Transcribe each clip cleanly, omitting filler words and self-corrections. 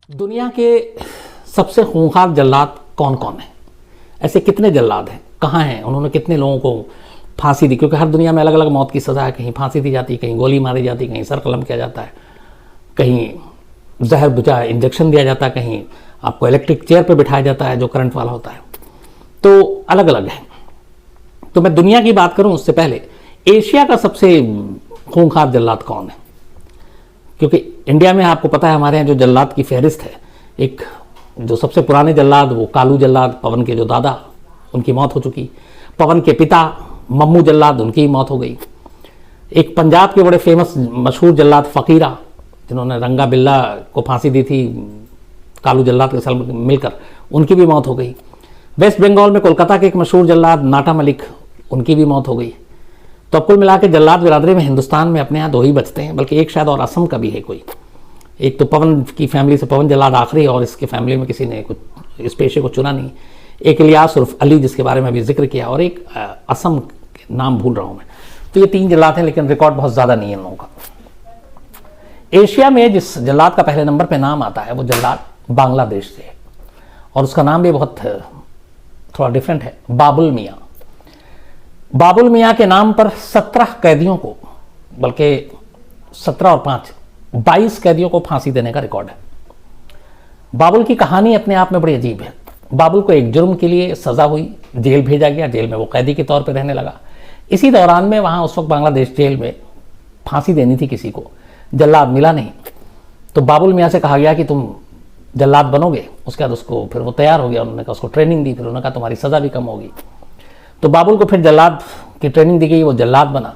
दुनिया के सबसे खूंखार जल्लाद कौन कौन है? ऐसे कितने जल्लाद हैं, कहाँ हैं, उन्होंने कितने लोगों को फांसी दी? क्योंकि हर दुनिया में अलग अलग मौत की सज़ा है। कहीं फांसी दी जाती है, कहीं गोली मारी जाती है, कहीं सर कलम किया जाता है, कहीं जहर बुझा इंजेक्शन दिया जाता है, कहीं आपको इलेक्ट्रिक चेयर पर बिठाया जाता है जो करंट वाला होता है। तो अलग अलग है। तो मैं दुनिया की बात करूं उससे पहले एशिया का सबसे खूंखार जल्लाद कौन है? क्योंकि इंडिया में आपको पता है हमारे यहाँ जो जल्लाद की फहरिस्त है, एक जो सबसे पुराने जल्लाद वो कालू जल्लाद, पवन के जो दादा, उनकी मौत हो चुकी। पवन के पिता मम्मू जल्लाद, उनकी मौत हो गई। एक पंजाब के बड़े फेमस मशहूर जल्लाद फ़कीरा, जिन्होंने रंगा बिल्ला को फांसी दी थी कालू जल्लाद के साथ मिलकर, उनकी भी मौत हो गई। वेस्ट बंगाल में कोलकाता के एक मशहूर जल्लाद नाटा मलिक, उनकी भी मौत हो गई। तो अब कुल मिला के जल्लाद बिरादरी में हिंदुस्तान में अपने यहाँ दो ही बचते हैं, बल्कि एक शायद और असम का भी है कोई। एक तो पवन की फैमिली से पवन जल्लाद आखिरी, और इसके फैमिली में किसी ने कुछ इस पेशे को चुना नहीं। एक इलियास उर्फ अली, जिसके बारे में अभी जिक्र किया, और एक असम नाम भूल रहा हूँ मैं। तो ये तीन जल्लाद हैं, लेकिन रिकॉर्ड बहुत ज़्यादा नहीं है इन लोगों का। एशिया में जिस जल्लाद का पहले नंबर पर नाम आता है वो जल्लाद बांग्लादेश से है, और उसका नाम भी बहुत थोड़ा डिफरेंट है, बाबुल मियाँ। बाबुल मियाँ के नाम पर 17 कैदियों को, बल्कि 17 और 5 22 कैदियों को फांसी देने का रिकॉर्ड है। बाबुल की कहानी अपने आप में बड़ी अजीब है। बाबुल को एक जुर्म के लिए सज़ा हुई, जेल भेजा गया, जेल में वो कैदी के तौर पर रहने लगा। इसी दौरान में वहाँ उस वक्त बांग्लादेश जेल में फांसी देनी थी किसी को, जल्लाद मिला नहीं। तो बाबुल मियाँ से कहा गया कि तुम जल्लाद बनोगे। उसके बाद उसको फिर वो तैयार हो गया, उन्होंने कहा, उसको ट्रेनिंग दी, फिर उन्होंने कहा तुम्हारी सज़ा भी कम होगी। तो बाबुल को फिर जल्लाद की ट्रेनिंग दी गई, वो जल्लाद बना।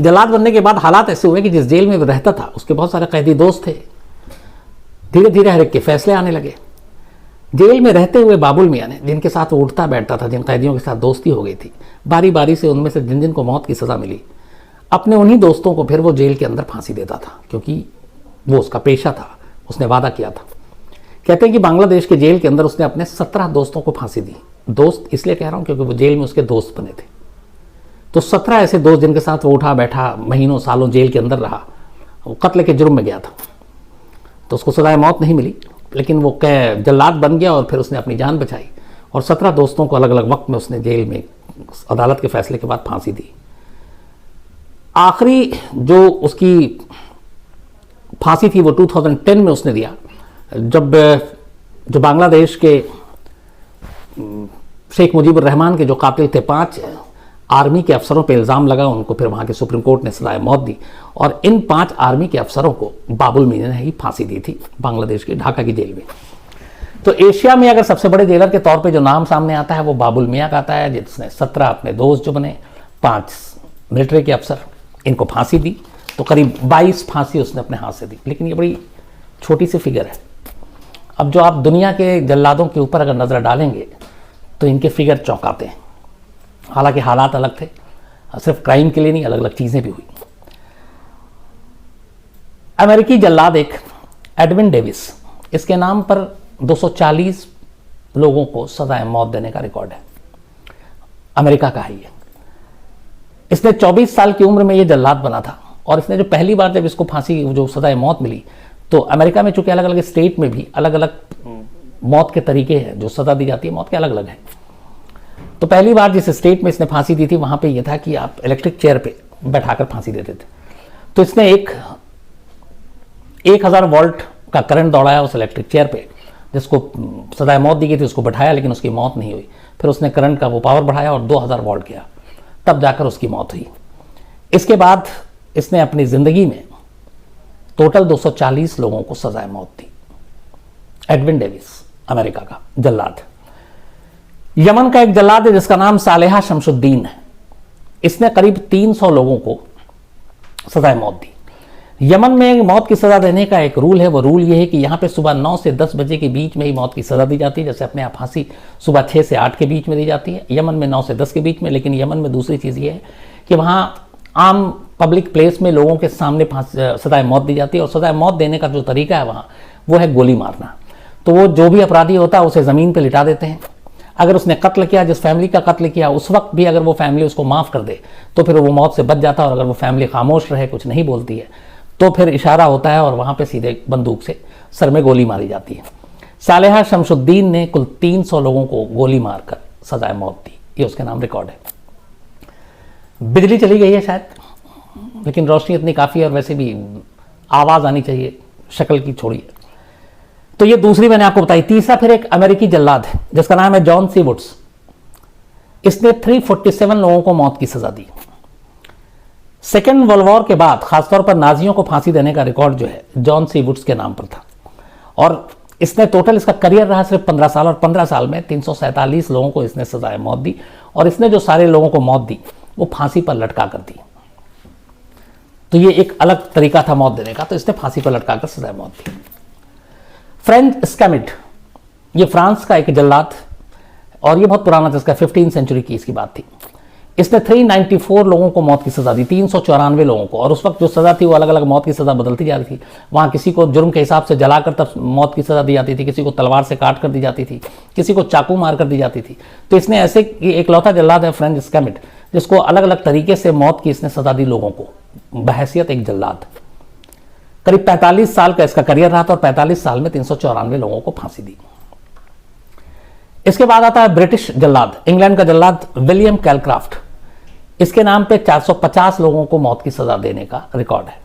जल्लाद बनने के बाद हालात ऐसे हुए कि जिस जेल में वो रहता था उसके बहुत सारे कैदी दोस्त थे। धीरे धीरे हर एक के फैसले आने लगे। जेल में रहते हुए बाबुल मियाँ ने, जिनके साथ वो उठता बैठता था, जिन कैदियों के साथ दोस्ती हो गई थी, बारी बारी से उनमें से जिन जिन को मौत की सज़ा मिली, अपने उन्हीं दोस्तों को फिर वो जेल के अंदर फांसी देता था, क्योंकि वो उसका पेशा था, उसने वादा किया था। कहते हैं कि बांग्लादेश के जेल के अंदर उसने अपने 17 दोस्तों को फांसी दी। दोस्त इसलिए कह रहा हूँ क्योंकि वो जेल में उसके दोस्त बने थे। तो 17 ऐसे दोस्त जिनके साथ वो उठा बैठा, महीनों सालों जेल के अंदर रहा। वो कत्ल के जुर्म में गया था, तो उसको सजाए मौत नहीं मिली, लेकिन वो जल्लाद बन गया और फिर उसने अपनी जान बचाई। और 17 दोस्तों को अलग अलग वक्त में उसने जेल में अदालत के फैसले के बाद फांसी दी। आखिरी जो उसकी फांसी थी वो 2010 में उसने दिया, जब जो बांग्लादेश के शेख मुजीबुर रहमान के जो कातिल थे, 5 आर्मी के अफसरों पे इल्ज़ाम लगा, उनको फिर वहाँ के सुप्रीम कोर्ट ने सज़ाए मौत दी। और इन 5 आर्मी के अफसरों को बाबुल मियाँ ने ही फांसी दी थी बांग्लादेश के ढाका की जेल में। तो एशिया में अगर सबसे बड़े जेलर के तौर पे जो नाम सामने आता है वो बाबुल मियाँ का आता है, जिसने 17 अपने दोस्त जो बने, 5 मिलिट्री के अफसर, इनको फांसी दी। तो करीब 22 फांसी उसने अपने हाथ से दी। लेकिन ये बड़ी छोटी सी फिगर है। अब जो आप दुनिया के जल्लादों के ऊपर अगर नज़र डालेंगे तो इनके फिगर चौंकाते हैं। हालांकि हालात अलग थे, सिर्फ क्राइम के लिए नहीं, अलग अलग चीज़ें भी हुई। अमेरिकी जल्लाद एक एडविन डेविस, इसके नाम पर 240 लोगों को सजाए मौत देने का रिकॉर्ड है। अमेरिका का है ये। इसने 24 साल की उम्र में ये जल्लाद बना था, और इसने जो पहली बार जब इसको फांसी जो सजाए मौत मिली, तो अमेरिका में चूंकि अलग अलग स्टेट में भी अलग अलग मौत के तरीके हैं, जो सज़ा दी जाती है मौत के अलग अलग हैं। तो पहली बार जिस स्टेट में इसने फांसी दी थी वहाँ पे ये था कि आप इलेक्ट्रिक चेयर पे बैठाकर फांसी देते थे। तो इसने 1000 वोल्ट का करंट दौड़ाया उस इलेक्ट्रिक चेयर पे, जिसको सजाए मौत दी गई थी, उसको बैठाया, लेकिन उसकी मौत नहीं हुई। फिर उसने करंट का वो पावर बढ़ाया और 2000 वोल्ट किया, तब जाकर उसकी मौत हुई। इसके बाद इसने अपनी ज़िंदगी में टोटल 240 लोगों को सजाए मौत दी। एडविन डेविस, अमेरिका का जल्लाद। यमन का एक जल्लाद है जिसका नाम सालेहा शमशुद्दीन है। इसने करीब 300 लोगों को सजाए मौत दी। यमन में मौत की सज़ा देने का एक रूल है। वो रूल ये है कि यहाँ पे सुबह 9 से 10 बजे के बीच में ही मौत की सज़ा दी जाती है। जैसे अपने यहाँ फांसी सुबह 6 से 8 के बीच में दी जाती है, यमन में 9 से 10 के बीच में। लेकिन यमन में दूसरी चीज़ ये है कि वहाँ आम पब्लिक प्लेस में लोगों के सामने सजाए मौत दी जाती है। और सजाए मौत देने का जो तरीका है वहाँ, वो है गोली मारना। तो वो जो भी अपराधी होता है उसे ज़मीन पर लिटा देते हैं। अगर उसने कत्ल किया, जिस फैमिली का कत्ल किया, उस वक्त भी अगर वो फैमिली उसको माफ़ कर दे तो फिर वो मौत से बच जाता है। और अगर वो फैमिली खामोश रहे, कुछ नहीं बोलती है, तो फिर इशारा होता है और वहाँ पे सीधे बंदूक से सर में गोली मारी जाती है। सालेहा शमशुद्दीन ने कुल 300 लोगों को गोली मारकर सजाए मौत दी, ये उसके नाम रिकॉर्ड है। बिजली चली गई है शायद, लेकिन रोशनी इतनी काफ़ी है और वैसे भी आवाज़ आनी चाहिए, शक्ल की छोड़िए। तो ये दूसरी मैंने आपको बताई। तीसरा फिर एक अमेरिकी जल्लाद है जिसका नाम है जॉन सी वुड्स। इसने 347 लोगों को मौत की सजा दी। सेकेंड वर्ल्ड वॉर के बाद खासतौर पर नाजियों को फांसी देने का रिकॉर्ड जो है जॉन सी वुड्स के नाम पर था, और इसने टोटल, इसका करियर रहा सिर्फ 15 साल, और 15 साल में 347 लोगों को इसने सजाए मौत दी। और इसने जो सारे लोगों को मौत दी वो फांसी पर लटका कर दी। तो ये एक अलग तरीका था मौत देने का, तो इसने फांसी पर लटका कर सजाए मौत दी। फ्रेंच स्कैमिट, ये फ्रांस का एक जल्लाद, और ये बहुत पुराना था, इसका 15वीं सेंचुरी की इसकी बात थी। इसने 394 लोगों को मौत की सजा दी, 394 लोगों को। और उस वक्त जो सजा थी वो अलग अलग मौत की सजा बदलती जा रही थी। वहाँ किसी को जुर्म के हिसाब से जलाकर तब मौत की सजा दी जाती थी, किसी को तलवार से काट कर दी जाती थी, किसी को चाकू मार कर दी जाती थी। तो इसने ऐसे एकलौता जल्लाद है फ्रेंच स्कैमिट जिसको अलग अलग तरीके से मौत की इसने सजा दी लोगों को, बहैसियत एक जल्लाद। करीब 45 साल का इसका करियर रहा था और 45 साल में 394 लोगों को फांसी दी। इसके बाद आता है ब्रिटिश जल्लाद, इंग्लैंड का जल्लाद विलियम कैलक्राफ्ट। इसके नाम पे 450 लोगों को मौत की सजा देने का रिकॉर्ड है,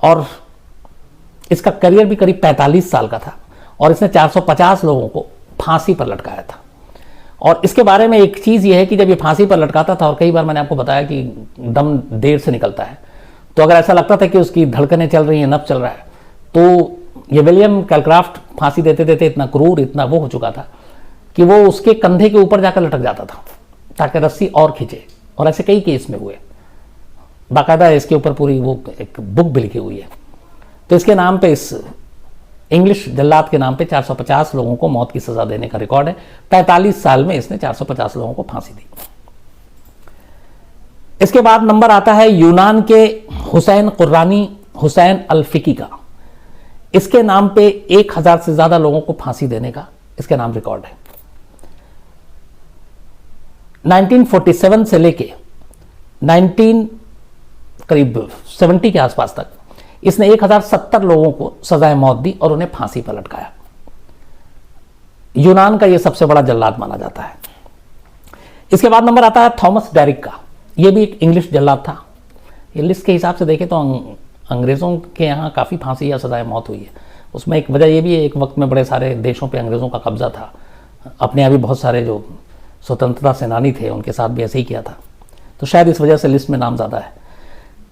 और इसका करियर भी करीब 45 साल का था, और इसने 450 लोगों को फांसी पर लटकाया था। और इसके बारे में एक चीज़ यह है कि जब ये फांसी पर लटकाता था, और कई बार मैंने आपको बताया कि दम देर से निकलता है, तो अगर ऐसा लगता था कि उसकी धड़कनें चल रही हैं, नब्ज चल रहा है, तो ये विलियम कैलक्राफ्ट फांसी देते देते इतना क्रूर, इतना वो हो चुका था कि वो उसके कंधे के ऊपर जाकर लटक जाता था ताकि रस्सी और खींचे। और ऐसे कई केस में हुए, बाकायदा इसके ऊपर पूरी वो एक बुक भी लिखी हुई है। तो इसके नाम पे, इस इंग्लिश जल्लाद के नाम पे 450 लोगों को मौत की सजा देने का रिकॉर्ड है। 45 साल में इसने 450 लोगों को फांसी दी। इसके बाद नंबर आता है यूनान के हुसैन कुर्रानी हुसैन अल फिकी का। इसके नाम पे 1000 से ज्यादा लोगों को फांसी देने का इसके नाम रिकॉर्ड है। 1947 से लेके 1970 के आसपास तक इसने 1070 लोगों को सजाए मौत दी और उन्हें फांसी पर लटकाया। यूनान का यह सबसे बड़ा जल्लाद माना जाता है। इसके बाद नंबर आता है थॉमस डेरिक का। यह भी एक इंग्लिश जल्लाद था। ये लिस्ट के हिसाब से देखें तो अंग्रेज़ों के यहाँ काफ़ी फांसी या सजाए मौत हुई है। उसमें एक वजह यह भी है, एक वक्त में बड़े सारे देशों पे अंग्रेज़ों का कब्जा था। अपने यहाँ भी बहुत सारे जो स्वतंत्रता सेनानी थे उनके साथ भी ऐसे ही किया था, तो शायद इस वजह से लिस्ट में नाम ज़्यादा है।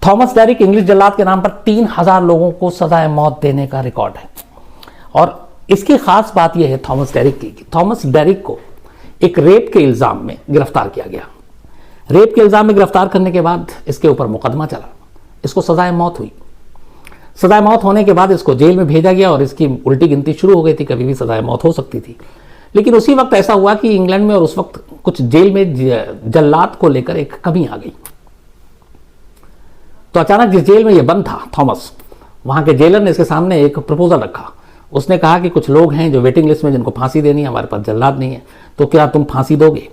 थॉमस डेरिक इंग्लिश जल्लाद के नाम पर 3000 लोगों को सजाए मौत देने का रिकॉर्ड है। और इसकी खास बात यह है थॉमस डेरिक की, थॉमस डेरिक को एक रेप के इल्ज़ाम में गिरफ्तार किया गया। रेप के इल्ज़ाम में गिरफ्तार करने के बाद इसके ऊपर मुकदमा चला, इसको सजाए मौत हुई। सजाए मौत होने के बाद इसको जेल में भेजा गया और इसकी उल्टी गिनती शुरू हो गई थी, कभी भी सजाए मौत हो सकती थी। लेकिन उसी वक्त ऐसा हुआ कि इंग्लैंड में और उस वक्त कुछ जेल में जल्लाद को लेकर एक कमी आ गई। तो अचानक जिस जेल में ये बंद था थॉमस, वहां के जेलर ने इसके सामने एक प्रपोजल रखा। उसने कहा कि कुछ लोग हैं जो वेटिंग लिस्ट में जिनको फांसी देनी है, हमारे पास जल्लाद नहीं है, तो क्या तुम फांसी दोगे?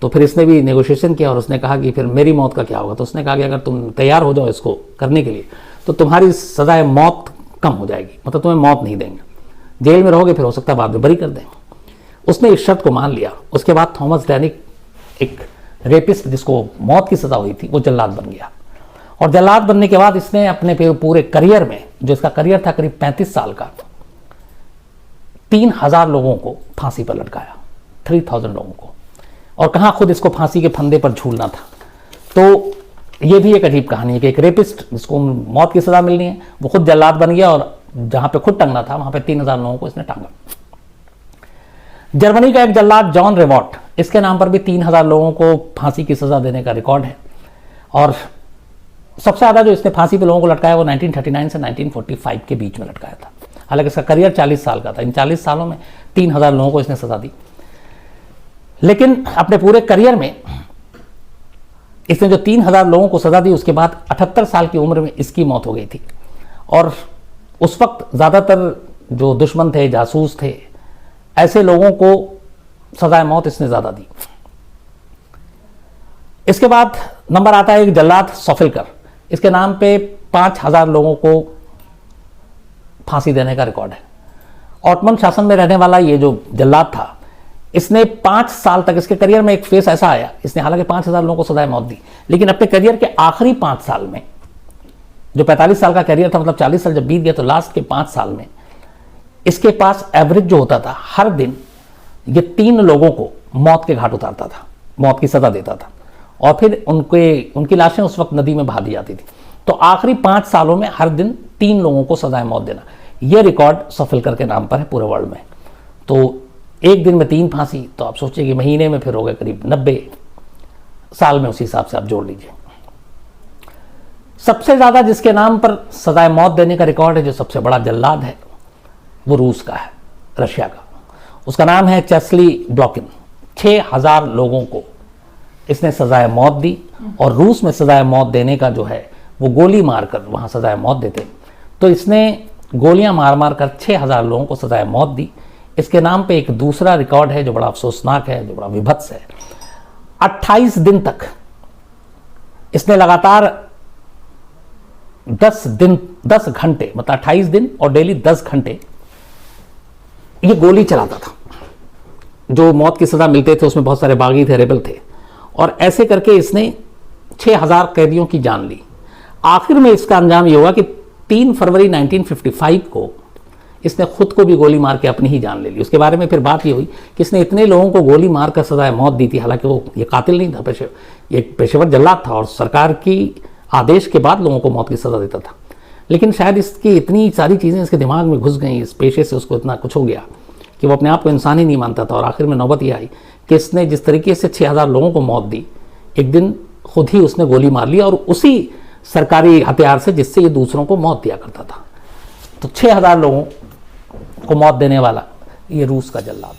तो फिर इसने भी नेगोशिएशन किया और उसने कहा कि फिर मेरी मौत का क्या होगा? तो उसने कहा कि अगर तुम तैयार हो जाओ इसको करने के लिए तो तुम्हारी सजाए मौत कम हो जाएगी, मतलब तुम्हें मौत नहीं देंगे, जेल में रहोगे, फिर हो सकता है बाद में बरी कर दें। उसने इस शर्त को मान लिया। उसके बाद थॉमस डेरिक एक रेपिस्ट जिसको मौत की सजा हुई थी वो जल्लाद बन गया। और जल्लाद बनने के बाद इसने अपने पूरे करियर में, जो इसका करियर था करीब 35 साल का, 3000 लोगों को फांसी पर लटकाया, 3000 लोगों को। और कहाँ खुद इसको फांसी के फंदे पर झूलना था। तो ये भी एक अजीब कहानी है कि एक रेपिस्ट जिसको मौत की सजा मिलनी है वो खुद जल्लाद बन गया, और जहां पे खुद टंगना था वहां पे 3000 लोगों को इसने टांगा। जर्मनी का एक जल्लाद जॉन रेवॉट, इसके नाम पर भी 3000 लोगों को फांसी की सजा देने का रिकॉर्ड है। और सबसे ज्यादा जो इसने फांसी पे लोगों को लटकाया वो 1939 से 1945 के बीच में लटकाया था। हालांकि इसका करियर 40 साल का था। इन 40 सालों में 3000 लोगों को इसने सजा दी। लेकिन अपने पूरे करियर में इसने जो 3000 लोगों को सजा दी, उसके बाद 78 साल की उम्र में इसकी मौत हो गई थी। और उस वक्त ज़्यादातर जो दुश्मन थे, जासूस थे, ऐसे लोगों को सजाए मौत इसने ज़्यादा दी। इसके बाद नंबर आता है एक जल्लाद सोफिलकर। इसके नाम पे 5000 लोगों को फांसी देने का रिकॉर्ड है। ऑटोमन शासन में रहने वाला ये जो जल्लाद था, इसने 5 साल तक, इसके करियर में एक फेस ऐसा आया, इसने हालांकि 5000 लोगों को सजाए मौत दी, लेकिन अपने करियर के आखिरी 5 साल में, जो 45 साल का करियर था, मतलब 40 साल जब बीत गया, तो लास्ट के 5 साल में इसके पास एवरेज जो होता था, हर दिन ये 3 लोगों को मौत के घाट उतारता था, मौत की सजा देता था, और फिर उनकी लाशें उस वक्त नदी में बहा दी जाती थी। तो आखिरी 5 सालों में हर दिन 3 लोगों को सजाए मौत देना, यह रिकॉर्ड सफिल्कर के नाम पर है पूरे वर्ल्ड में। तो एक दिन में 3 फांसी, तो आप सोचिए कि महीने में फिर हो गए करीब 90, साल में उसी हिसाब से आप जोड़ लीजिए। सबसे ज्यादा जिसके नाम पर सजाए मौत देने का रिकॉर्ड है, जो सबसे बड़ा जल्लाद है, वो रूस का है, रशिया का। उसका नाम है चेस्ली ब्लॉकिन। 6000 लोगों को इसने सजाए मौत दी, और रूस में सजाए मौत देने का जो है वो गोली मारकर वहां सजाए मौत देते, तो इसने गोलियां मार मार कर 6000 लोगों को सजाए मौत दी। इसके नाम पे एक दूसरा रिकॉर्ड है जो बड़ा अफसोसनाक है, जो बड़ा विभत्स है। 28 दिन तक इसने लगातार 10 घंटे, मतलब 28 दिन और डेली 10 घंटे ये गोली चलाता था। जो मौत की सजा मिलते थे उसमें बहुत सारे बागी थे, रेबल थे, और ऐसे करके इसने 6000 कैदियों की जान ली। आखिर में इसका अंजाम ये हुआ कि 3 फरवरी 1955 को इसने खुद को भी गोली मार के अपनी ही जान ले ली। उसके बारे में फिर बात ये हुई कि इसने इतने लोगों को गोली मार कर सजाए मौत दी थी, हालांकि वो ये कातिल नहीं था, ये पेशेवर जल्लाद था, और सरकार की आदेश के बाद लोगों को मौत की सजा देता था। लेकिन शायद इसकी इतनी सारी चीज़ें इसके दिमाग में घुस गई, इस पेशे से उसको इतना कुछ हो गया कि वो अपने आप को इंसान ही नहीं मानता था। और आखिर में नौबत ये आई कि इसने जिस तरीके से 6000 लोगों को मौत दी, एक दिन खुद ही उसने गोली मार लिया, और उसी सरकारी हथियार से जिससे ये दूसरों को मौत दिया करता था। तो 6000 लोगों को मौत देने वाला ये रूस का जल्लाद।